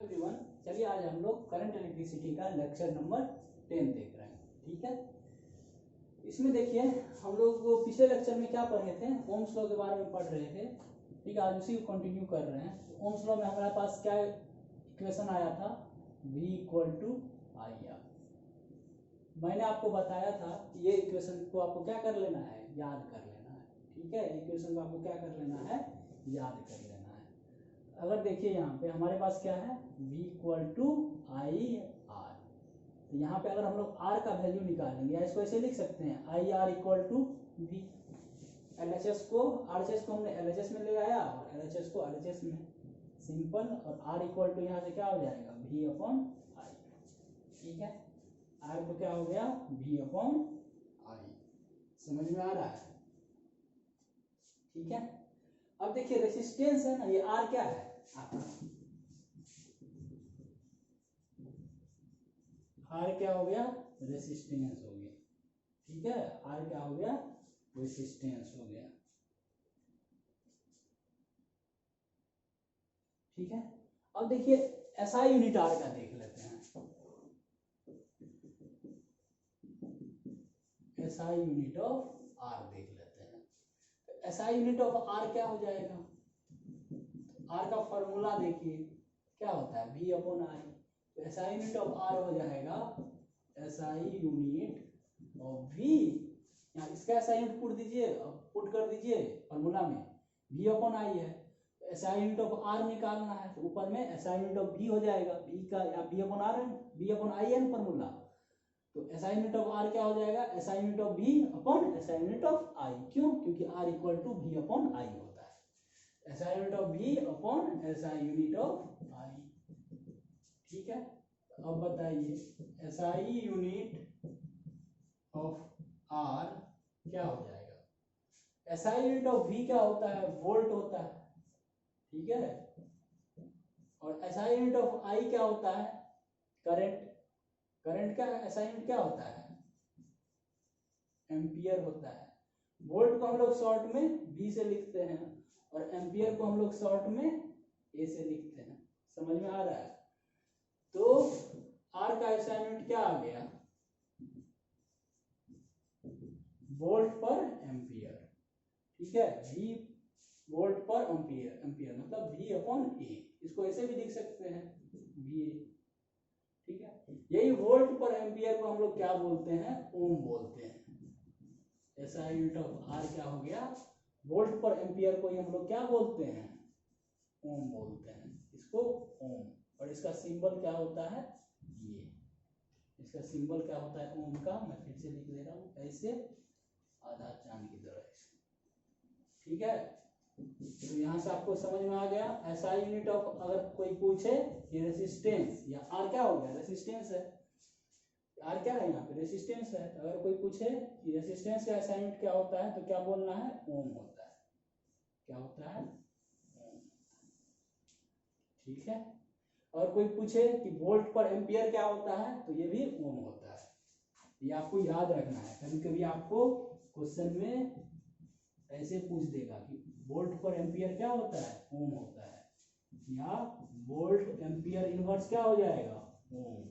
Everyone, चलिए आज हम लोग करंट इलेक्ट्रिसिटी का लेक्चर नंबर 10 देख रहे हैं। ठीक है, इसमें देखिए हम लोग वो पिछले लेक्चर में क्या पढ़े थे, ओम्स लॉ के बारे में पढ़ रहे थे। ठीक है, आज उसी को कंटिन्यू कर रहे हैं। ओम्स लॉ में हमारे पास क्या इक्वेशन आया था, V = IR। मैंने आपको बताया था कि ये इक्वेशन को आपको क्या कर लेना है, याद कर लेना है। ठीक है, इक्वेशन को आपको क्या कर लेना है, याद कर लेना है। अगर देखिए यहाँ पे हमारे पास क्या है, V = IR। तो यहाँ पे अगर हम लोग R का वैल्यू निकालेंगे या इसको ऐसे लिख सकते हैं, IR = V। LHS को RHS को हमने LHS में ले आया और LHS को RHS में, सिंपल। और R यहाँ से क्या हो जाएगा, V/I। ठीक है, R को क्या हो गया, V/I। समझ में आ रहा है? ठीक है, अब देखिए रेसिस्टेंस है ना, ये R क्या है, R क्या हो गया, रेसिस्टेंस हो गया। ठीक है, R क्या हो गया, रेसिस्टेंस हो गया। ठीक है, अब देखिए SI यूनिट R का देख लेते हैं। SI यूनिट ऑफ R देख लेते हैं। तो SI यूनिट ऑफ R क्या हो जाएगा, R का फॉर्मूला देखिए क्या होता है, V/I। तो SI यूनिट ऑफ R हो जाएगा SI यूनिट ऑफ V। यहाँ इसका SI यूनिट पुट कर दीजिए फॉर्मूला में, V/I है। तो SI यूनिट ऑफ R निकालना है, तो ऊपर में SI यूनिट ऑफ V हो जाएगा, V का V/R है, V/I है फॉर्मूला। तो SI यूनिट ऑफ R क्या हो जाएगा, SI unit of V/SI unit of I। क्यों? क्योंकि R = V/I होता है। SI unit of V/SI unit of I। ठीक है, अब बताइए SI यूनिट ऑफ R क्या हो जाएगा। SI यूनिट ऑफ V क्या होता है, वोल्ट होता है। ठीक है, और SI यूनिट ऑफ I क्या होता है, करंट। करंट का SI यूनिट क्या होता है, एम्पियर होता है। वोल्ट को हम लोग शॉर्ट में V से लिखते हैं और एम्पियर को हम लोग शॉर्ट में A से लिखते हैं। समझ में आ रहा है? तो R का SI यूनिट क्या आ गया, वोल्ट पर एम्पियर। ठीक है, V वोल्ट पर एम्पियर, एम्पियर मतलब V/A। इसको ऐसे भी लिख सकते हैं, VA। ठीक है, यही वोल्ट पर एम्पियर को हम लोग क्या बोलते हैं, ओम बोलते हैं। SI यूनिट ऑफ R क्या हो गया, वोल्ट पर एम्पियर को हम लोग क्या बोलते हैं, ओम बोलते हैं, इसको ओम। और इसका सिंबल क्या होता है, ये। इसका सिंबल क्या होता है, ओम का। मैं फिर से लिख दे रहा हूँ, ऐसे आधा चांद की तरह। ठीक है, तो यहाँ से आपको समझ में आ गया। SI यूनिट ऑफ, अगर कोई पूछे कि रेसिस्टेंस, या R क्या हो गया, रेसिस्टेंस है। R क्या है यहाँ पे, रेसिस्टेंस है। तो अगर कोई पूछे कि रेसिस्टेंस का SI यूनिट क्या होता है, तो क्या बोलना है, ओम होता है। क्या होता है, ओम। ठीक है, और कोई पूछे कि वोल्ट पर एम्पियर क्या होता है, तो ये भी ओम होता है। ये आपको याद रखना है। कभी कभी आपको क्वेश्चन में ऐसे पूछ देगा कि वोल्ट पर एम्पियर क्या होता है, ओम होता है, या वोल्ट एम्पियर इनवर्स क्या हो जाएगा, ओम।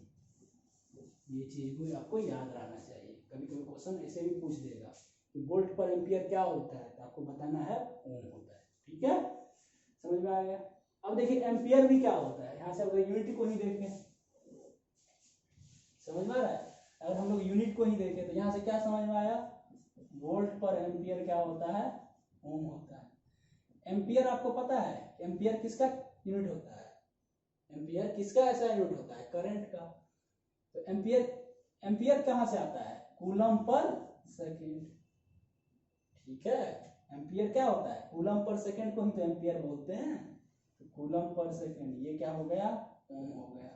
ये चीज को आपको याद रहना चाहिए। कभी कभी क्वेश्चन ऐसे भी पूछ देगा कि वोल्ट पर एम्पियर क्या होता है, तो आपको बताना है ओम होता है। ठीक है, समझ में आ गया। अब देखिए एम्पियर भी क्या होता है, यहाँ से अगर यूनिट को ही देखें, समझ में आ रहा है। अगर हम लोग यूनिट को ही देखें तो यहाँ से क्या समझ में आया, वोल्ट पर एम्पियर क्या होता है, ओम होता है। एम्पियर आपको पता है, एम्पियर किसका यूनिट होता है, एम्पियर किसका ऐसा यूनिट होता है, करंट का। तो एम्पियर कहाँ से आता है, कूलम पर सेकेंड। ठीक है, एम्पियर क्या होता है, कूलम पर सेकेंड को ही तो एम्पियर बोलते हैं। तो कूलम पर सेकेंड, ये क्या हो गया, ओम हो गया।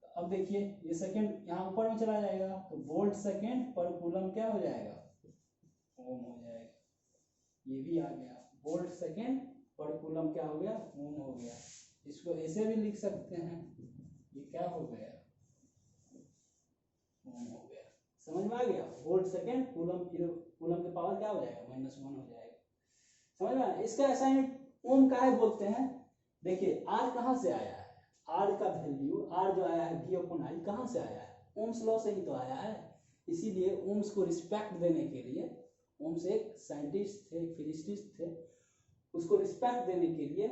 तो अब देखिए ये सेकेंड यहाँ ऊपर में चला जाएगा, तो वोल्ट सेकेंड पर कूलम क्या हो जाएगा, ओम हो जाएगा। ये भी आ गया, वोल्ट सेकेंड पर कूलम क्या हो गया, ओम हो गया। इसको ऐसे भी लिख सकते हैं, ये क्या हो गया, ओम हो गया। समझ में आ गया, वोल्ट सेकेंड कूलम के पावर क्या हो जाएगा, -1 हो जाएगा। समझ में? इसका ऐसा यूनिट ओम काहे बोलते हैं। देखिए R कहाँ से आया है, आर का वैल्यू, आर जो आया है वी अपॉन आई, कहाँ से आया है? ओम्स लॉ से ही तो आया है। इसीलिए ओम्स को रिस्पेक्ट देने के लिए, ओम्स एक साइंटिस्ट थे, फिजिसिस्ट थे, उसको रिस्पेक्ट देने के लिए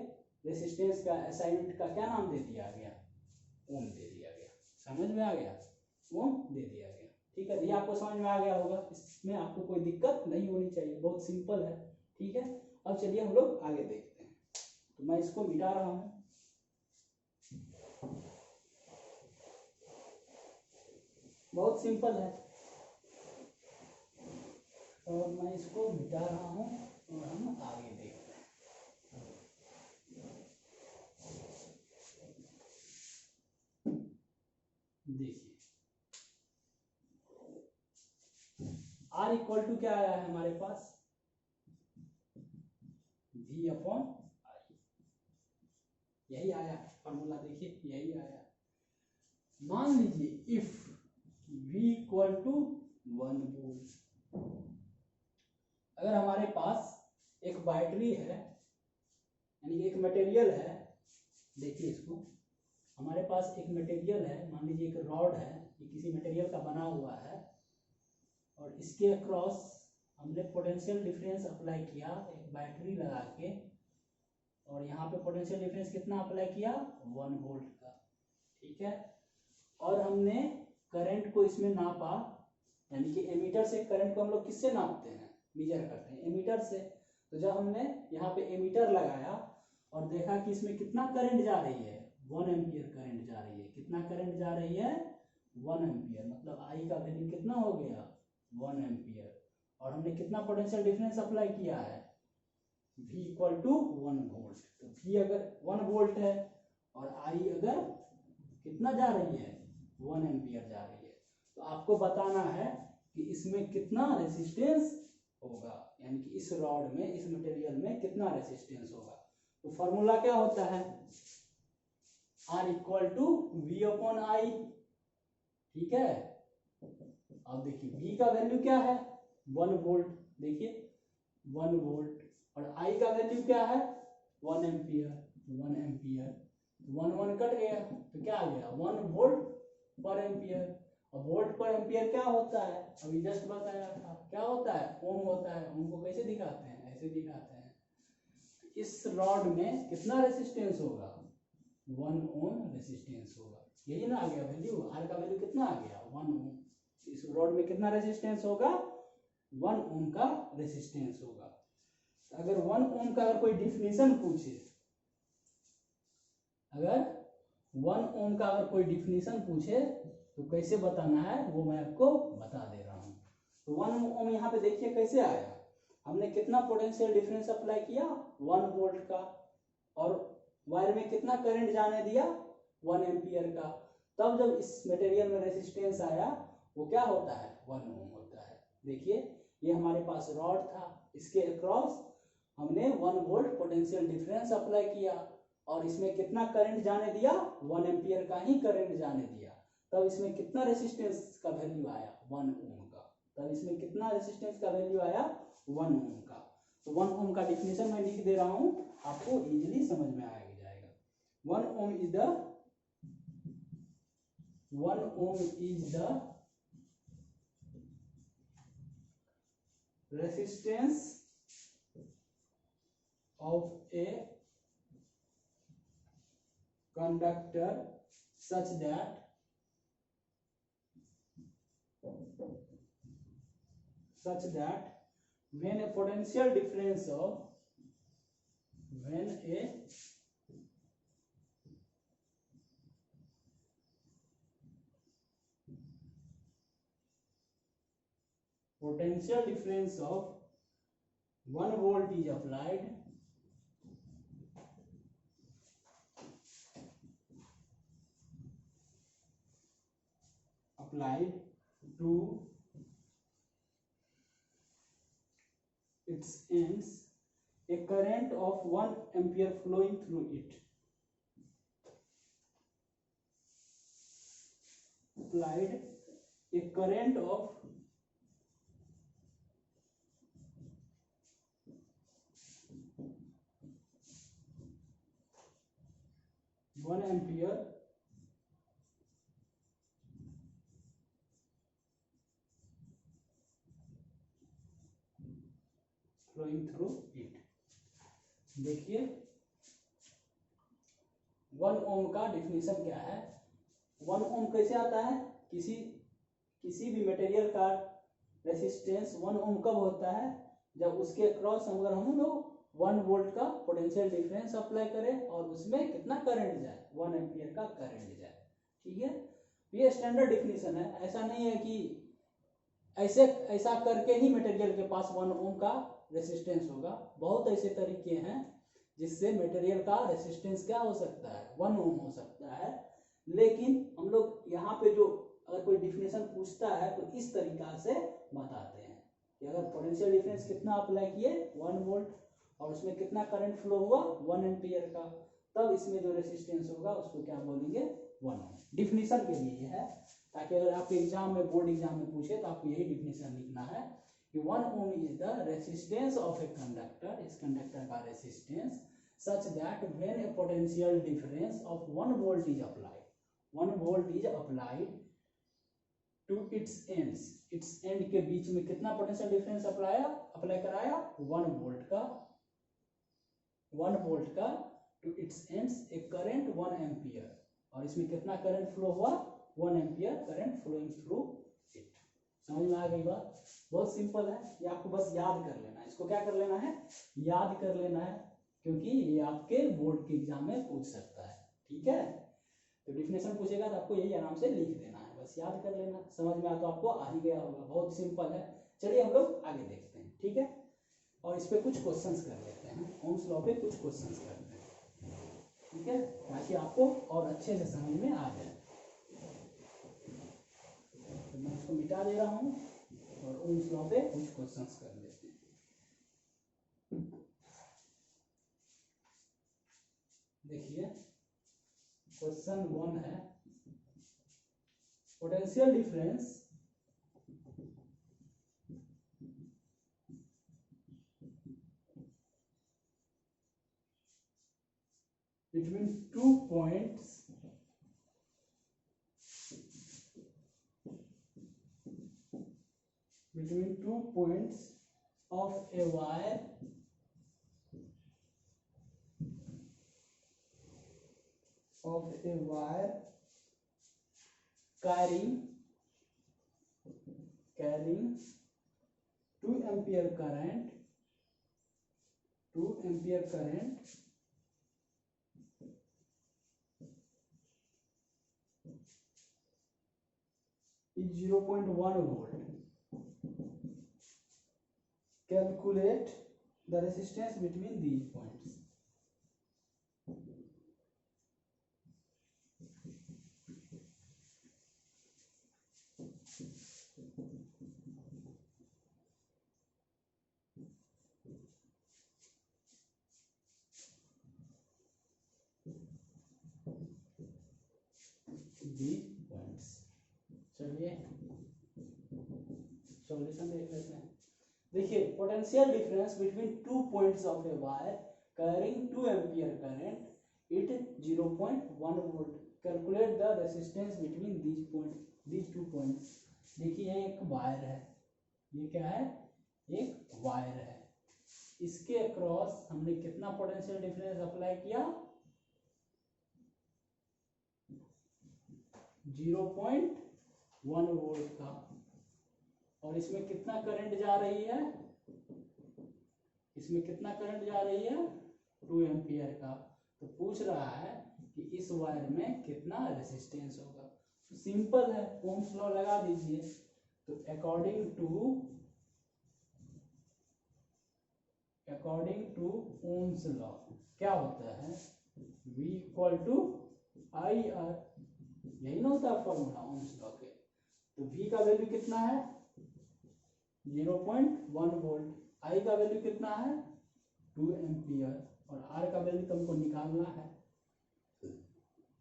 रेसिस्टेंस का असाइनमेंट का क्या नाम दे दिया गया? ओम दे दिया गया। समझ में आ गया? ओम दे दिया गया। ठीक है, ये आपको समझ में आ गया होगा, इसमें आपको कोई दिक्कत नहीं होनी चाहिए, बहुत सिंपल है। ठीक है, अब चलिए हम लोग आगे देखते हैं। तो मैं इसको मिटा रहा हूँ, बहुत सिंपल है, और मैं इसको मिटा रहा हूँ और हम आगे देखते हैं। देखिए आर इक्वल टू क्या आया है हमारे पास? V अपॉन आई, यही आया फॉर्मूला, देखिए यही आया। मान लीजिए if V equal to 1 volt, अगर हमारे पास एक बैटरी है, यानी एक मटेरियल है, देखिए इसको, हमारे पास एक मटेरियल है, मान लीजिए एक रॉड है, ये किसी मटेरियल का बना हुआ है, और इसके अक्रॉस हमने पोटेंशियल डिफरेंस अप्लाई किया एक बैटरी लगा के, और यहाँ पे पोटेंशियल डिफरेंस कितना अप्लाई किया? 1 वोल्ट का। ठीक है, और हमने करंट को इसमें नापा, यानी कि एमीटर से करंट को हम लोग किससे नापते हैं? मेजर करते हैं एमीटर से। तो जब हमने यहाँ पे एमीटर लगाया और देखा कि इसमें कितना करंट जा रही है, 1 एम्पियर करंट जा रही है। कितना करंट जा रही है? 1 एम्पियर, मतलब आई का वैल्यू कितना हो गया? 1 एम्पियर। और हमने कितना पोटेंशियल डिफरेंस अप्लाई किया है? V equal to 1 volt. तो V अगर 1 वोल्ट है और I अगर कितना जा रही है? 1 एम्पियर जा रही है, तो आपको बताना है कि इसमें कितना रेसिस्टेंस होगा, यानी कि इस रॉड में, इस मटेरियल में कितना रेसिस्टेंस होगा। तो फॉर्मूला क्या होता है? R equal to V upon I. ठीक है, अब देखिए V का वैल्यू क्या है? 1 वोल्ट, देखिए 1 वोल्ट, और I का वैल्यू क्या है? 1 एम्पियर। 1 एम्पियर, 1 1 कट गया, तो क्या आ गया? 1 वोल्ट पर एम्पियर। अब वोल्ट पर एम्पियर क्या होता है? अभी जस्ट बताया था, क्या होता है? ओम होता है। ओम को कैसे दिखाते हैं? ऐसे दिखाते हैं। इस रॉड में कितना रेसिस्टेंस होगा? 1 ओम रेसिस्टेंस होगा। यही ना आ गया वैल्यू, आर का वैल्यू कितना आ गया? 1 ओम। इस रॉड में कितना रेसिस्टेंस होगा? 1 ओम का रेसिस्टेंस होगा। अगर 1 ओम का अगर कोई डिफिनीशन पूछे, अगर 1 ओम का अगर कोई डिफिनीशन पूछे तो कैसे बताना है वो मैं आपको बता दे रहा हूँ। तो 1 ओम यहाँ पे देखिए कैसे आया। हमने कितना पोटेंशियल डिफरेंस अप्लाई किया? 1 वोल्ट का, और वायर में कितना करंट जाने दिया? 1 एम्पियर का। तब जब इस मटेरियल में रेसिस्टेंस आया वो क्या होता है? 1 ओम होता है। देखिए ये हमारे पास रॉड था, इसके अक्रॉस हमने 1 वोल्ट पोटेंशियल डिफरेंस अप्लाई किया, और इसमें कितना करंट जाने दिया? 1 एम्पियर का ही करंट जाने दिया। तब इसमें कितना रेसिस्टेंस का वैल्यू आया? 1 ओम का। तब इसमें कितना रेसिस्टेंस का वैल्यू आया? 1 ओम का। तो 1 ओम का डिफिनेशन मैं लिख दे रहा हूं, आपको इजीली समझ में आ जाएगा। 1 ohm is the 1 ohm is the resistance of a conductor such that when a potential difference of potential difference of 1 volt is applied to its ends, a current of 1 ampere flowing through it. Applied a current of 1 1 ampere flowing through it. देखिए 1 ओम का definition क्या है। 1 ओम कैसे आता है, किसी भी material का रेसिस्टेंस 1 ओम कब होता है, जब उसके क्रॉस अगर हम लोग 1 वोल्ट का पोटेंशियल डिफरेंस अप्लाई करें और उसमें कितना करंट जाए, 1 एम्पियर का करंट जाए। ठीक है, ये स्टैंडर्ड डिफिनीशन है। ऐसा नहीं है कि ऐसा करके ही मटेरियल के पास 1 ओम का रेसिस्टेंस होगा। बहुत ऐसे तरीके हैं जिससे मटेरियल का रेसिस्टेंस क्या हो सकता है, 1 ओम हो सकता है। लेकिन हम लोग यहाँ पे जो अगर कोई डिफिनेशन पूछता है तो इस तरीका से बताते हैं कि अगर पोटेंशियल डिफरेंस कितना अप्लाई किए 1 वोल्ट और उसमें कितना करंट फ्लो हुआ 1 एम्पियर का, तब इसमें जो रेसिस्टेंस होगा उसको क्या बोलेंगे, 1 ओम। डिफिनेशन के लिए है, ताकि अगर आपके एग्जाम में, बोर्ड एग्जाम में पूछे तो आपको यही डिफिनेशन लिखना है कि 1 ohm is the resistance of a conductor, इस कंडक्टर का resistance, such that when a potential difference of 1 volt is applied, 1 volt is applied to its ends, its end के बीच में कितना पोटेंशियल डिफरेंस अप्लाई कराया 1 volt का to its ends a current 1 ampere, और इसमें कितना करंट फ्लो हुआ 1 ampere current flowing through it. समझ में आ गई बात, बहुत सिंपल है, ये आपको बस याद कर लेना है। इसको क्या कर लेना है, याद कर लेना है, क्योंकि ये आपके बोर्ड के एग्जाम में पूछ सकता है। ठीक है, तो डिफिनेशन पूछेगा तो आपको यही आराम से लिख देना है, बस याद कर लेना। समझ में आ तो आपको आ ही गया होगा, बहुत सिंपल है। चलिए हम लोग आगे देखते हैं। ठीक है, और इस पे कुछ क्वेश्चंस कर लेते हैं, ओम्स लॉ पे कुछ क्वेश्चंस करते हैं। ठीक है, ताकि आपको और अच्छे से समझ में आ जाए। तो मैं इसको मिटा दे रहा हूँ और ओम्स लॉ पे कुछ क्वेश्चंस कर लेते हैं। देखिए क्वेश्चन 1 है, potential difference between 2 points of a wire carrying 2 ampere current is 0.1 volt. Calculate the resistance between these points. These points. चलिए सॉल्यूशन देख लेते हैं। देखिए potential difference between 2 points of a wire carrying 2 ampere current it 0.1 volt. Calculate the resistance between these 2 points। देखिए एक wire है, ये क्या है, एक वायर है, इसके अक्रॉस हमने कितना पोटेंशियल डिफरेंस अप्लाई किया 0.1 वोल्ट का, और इसमें कितना करंट जा रही है, 2 एम्पियर का। तो पूछ रहा है कि इस वायर में कितना रेसिस्टेंस होगा। तो सिंपल है, ओम्स लॉ लगा दीजिए। तो अकॉर्डिंग टू ओम्स लॉ क्या होता है, V = IR, यही ना होता है फॉर्मूला ओम्स लॉ के। तो V का वैल्यू कितना है 0.1 वोल्ट, I का वैल्यू कितना है 2 एम्पियर, और R का वैल्यू तुमको निकालना है।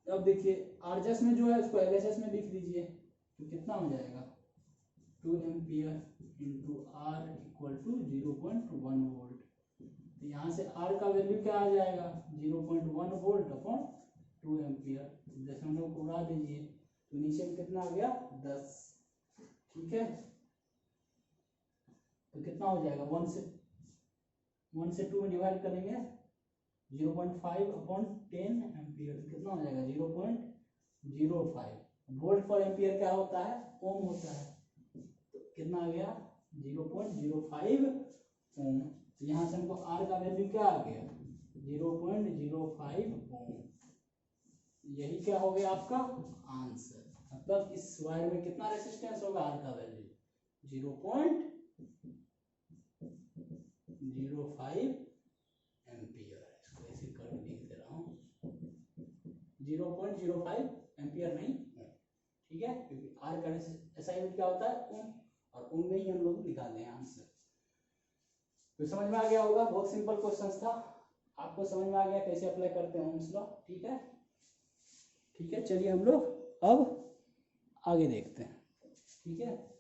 अब देखिए RHS में जो है उसको LHS में लिख दीजिए, तो कितना हो जाएगा 2 एम्पियर इंटू R = 0.1 वोल्ट। तो यहाँ से R का वैल्यू क्या आ जाएगा 0.1 वोल्ट अपॉन 2 एम्पियर, दशमलव को उड़ा दीजिए तो नीचे में कितना आ गया 10। ठीक है, तो कितना हो जाएगा 1 से 2 में डिवाइड करेंगे 0.5 अपॉन 10 एम्पियर, तो कितना हो जाएगा 0.05। वोल्ट पर एम्पियर क्या होता है, ओम होता है, तो कितना आ गया 0.05 ओम। तो यहाँ से हमको आर का वैल्यू क्या आ गया 0.05 ओम। यही क्या हो गया आपका आंसर। मतलब इस वायर में कितना रेजिस्टेंस होगा, आर का वैल्यू 0.05 एम्पियर। इसको ऐसे कर लिख दे रहा हूँ 0.05 एम्पियर नहीं है। ठीक है, क्योंकि आर का SI यूनिट क्या होता है ओम, और ओम में ही हम लोग निकालते हैं आंसर। तो समझ में आ गया होगा, बहुत सिंपल क्वेश्चन था। आपको समझ में आ गया कैसे अप्लाई करते हैं ओम्स लॉ। ठीक है, ठीक है, चलिए हम लोग अब आगे देखते हैं। ठीक है,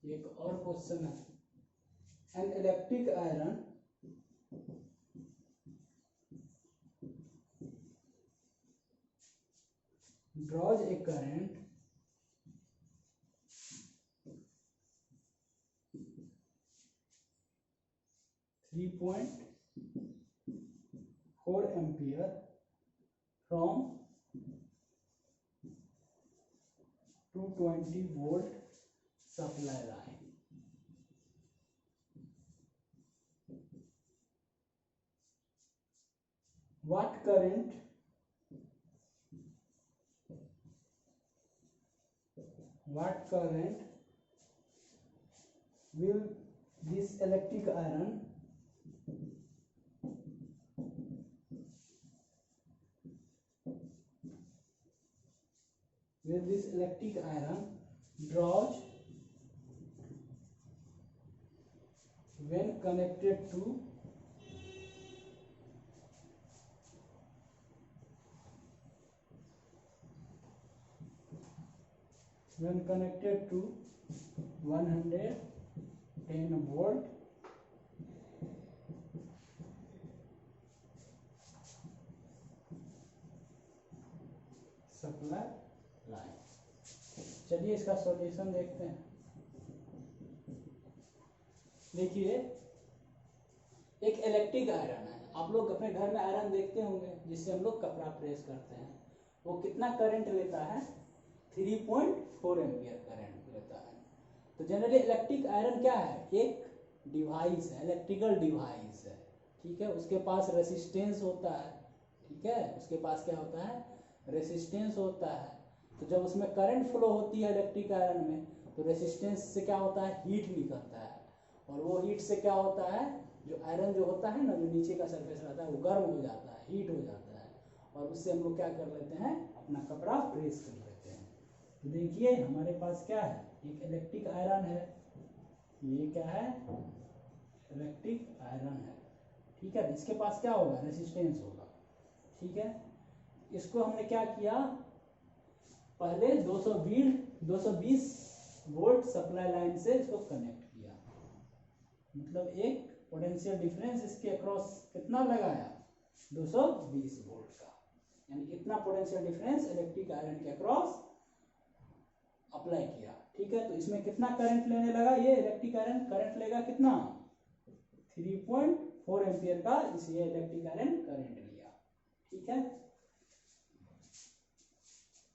एक और क्वेश्चन है। An electric iron draws a current 3.4 ampere from 220 volt supply line. What current will this electric iron draws when connected to when connected to 110 volt supply line. चलिए इसका सॉल्यूशन देखते हैं। देखिए एक इलेक्ट्रिक आयरन है, आप लोग अपने घर में आयरन देखते होंगे जिससे हम लोग कपड़ा प्रेस करते हैं। वो कितना करंट लेता है 3.4 एम्पियर करंट लेता है। तो जनरली इलेक्ट्रिक आयरन क्या है, एक डिवाइस है, इलेक्ट्रिकल डिवाइस है। ठीक है, उसके पास रेसिस्टेंस होता है। ठीक है, उसके पास क्या होता है, रेसिस्टेंस होता है। तो जब उसमें करंट फ्लो होती है इलेक्ट्रिक आयरन में, तो रेसिस्टेंस से क्या होता है, हीट निकलता है, और वो हीट से क्या होता है, जो आयरन जो होता है ना, जो नीचे का सरफेस रहता है वो गर्म हो जाता है, हीट हो जाता है, और उससे हम लोग क्या कर लेते हैं, अपना कपड़ा प्रेस कर लेते हैं। तो देखिए हमारे पास क्या है, एक इलेक्ट्रिक आयरन है, ये क्या है, इलेक्ट्रिक आयरन है। ठीक है, इसके पास क्या होगा, रेसिस्टेंस होगा। ठीक है, इसको हमने क्या किया, पहले 220 वोल्ट सप्लाई लाइन से इसको कनेक्ट किया। मतलब एक पोटेंशियल डिफरेंस इसके अक्रॉस कितना लगाया, 220 वोल्ट का, यानी इतना पोटेंशियल डिफरेंस इलेक्ट्रिक आयरन के अक्रॉस अप्लाई किया। ठीक है, तो इसमें कितना करंट लेने लगा, ये इलेक्ट्रिक आयरन करंट लेगा कितना 3.4 एम्पियर का, इसलिए इलेक्ट्रिक आयरन करंट लिया। ठीक है,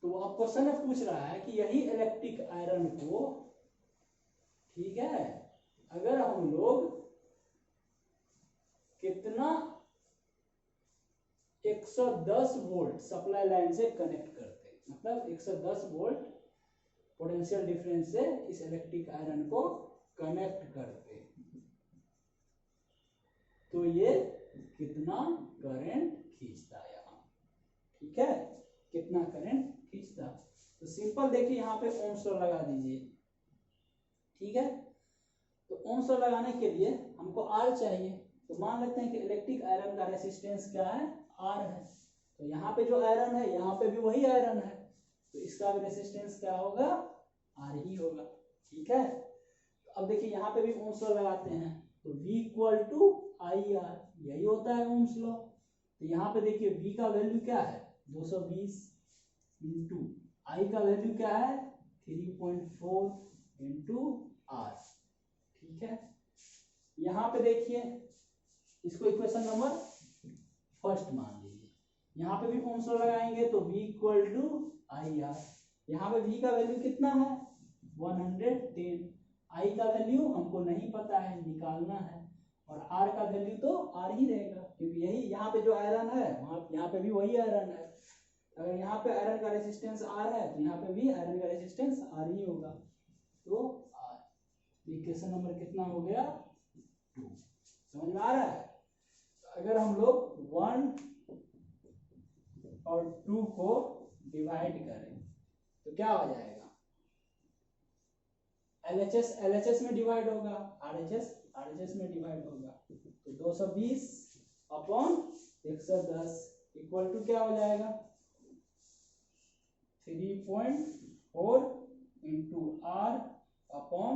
तो अब क्वेश्चन में पूछ रहा है कि यही इलेक्ट्रिक आयरन को, ठीक है, अगर हम लोग कितना 110 वोल्ट सप्लाई लाइन से कनेक्ट करते हैं, मतलब 110 वोल्ट पोटेंशियल डिफरेंस से इस इलेक्ट्रिक आयरन को कनेक्ट करते, तो ये कितना करंट खींचता है यहाँ। ठीक है, कितना करंट खींचता। तो सिंपल देखिए यहाँ पे ओम्स लॉ लगा दीजिए, ठीक है। तो ओम्स लॉ लगाने के लिए हमको आर चाहिए, तो मान लेते हैं कि इलेक्ट्रिक आयरन का रेसिस्टेंस क्या है, आर है। तो यहाँ पे जो आयरन है यहाँ पे भी वही आयरन है, तो इसका भी रेसिस्टेंस क्या होगा, आर ही होगा, ठीक है। तो अब देखिए यहाँ पे भी ओम्स लॉ लगाते हैं, तो V equal to I R, यही होता है ओम्स लॉ। तो यहाँ पे देखिए V का वैल्यू क्या है 220 इंटू आई का वैल्यू क्या है 3.4 इंटू आर, ठीक है। यहाँ पे देखिए इसको इक्वेशन नंबर फर्स्ट मान लीजिए, यहाँ पे भी ओम्स लॉ लगाएंगे तो V equal to I R, यहाँ पे V का वैल्यू कितना है 110, आई का वैल्यू हमको नहीं पता है, निकालना है, और आर का वैल्यू तो आर ही रहेगा, क्योंकि यही यहाँ पे जो आयरन है वहाँ यहाँ पे भी वही आयरन है। अगर यहाँ पे आयरन का रेजिस्टेंस आर है तो यहाँ पे भी आयरन का रेजिस्टेंस आर ही होगा, तो आर। इक्वेशन नंबर कितना हो गया 2, समझ में आ रहा है। अगर हम लोग 1 और 2 को डिवाइड करें तो क्या हो जाएगा, LHS में डिवाइड होगा, RHS में डिवाइड होगा, तो 220 अपॉन 110 इक्वल टू क्या हो जाएगा 3.4 into R upon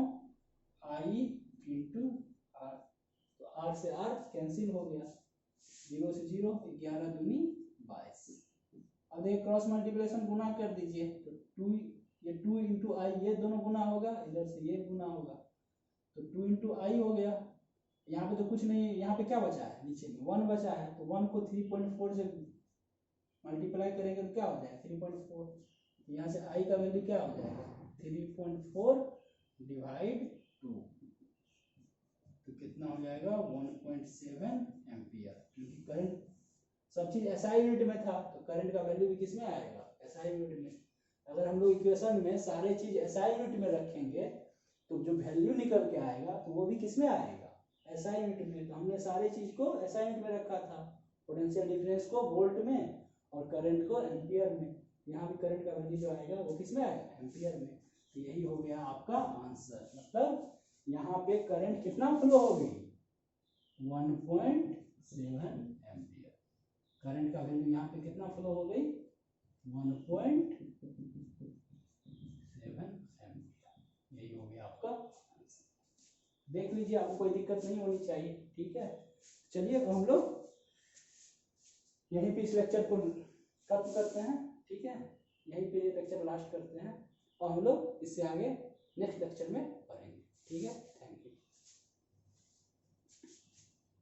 I into R, तो आर से आर कैंसिल हो गया, 0 से 0, 11 दूनी 22। अब एक क्रॉस मल्टीप्लिकेशन गुना कर दीजिए, तो 2 ये 2 इंटू आई, ये दोनों गुना होगा, इधर से ये गुना होगा, तो 2 इंटू आई हो गया। यहाँ पे तो कुछ नहीं, यहाँ पे क्या बचा है, नीचे में 1 बचा है, तो 1 को 3.4 से मल्टीप्लाई करेंगे तो क्या हो जाएगा 3.4, यहाँ से आई का वैल्यू क्या हो जाएगा 3.4 डिवाइड 2, तो कितना हो जाएगा 1.7 एम्पियर, क्योंकि करंट सब चीज एसआई यूनिट में था, तो करंट का वैल्यू भी किस में आएगा एसआई यूनिट में। अगर हम लोग इक्वेशन में सारे चीज एसआई यूनिट में रखेंगे तो जो वैल्यू निकल के आएगा तो वो भी किस में आएगा एसआई यूनिट में। तो हमने सारे चीज को एसआई यूनिट में रखा था, पोटेंशियल डिफरेंस को वोल्ट में और करंट को एम्पियर में। यहाँ भी करंट का वैल्यू जो आएगा वो किस में आएगा एम्पियर में। तो यही हो गया आपका आंसर, मतलब यहाँ पे करंट कितना फ्लो हो गई 1.7 एम्पियर, करंट का वैल्यू यहाँ पे कितना फ्लो हो गई 1.7 एम्पियर, यही हो गया आपका आंसर। देख लीजिए, आपको कोई दिक्कत नहीं होनी चाहिए, ठीक है। चलिए तो हम लोग यहीं पे इस लेक्चर को खत्म करते हैं, ठीक है, यहीं पे ये लेक्चर लास्ट करते हैं, और हम लोग इससे आगे नेक्स्ट लेक्चर में पढ़ेंगे, ठीक है।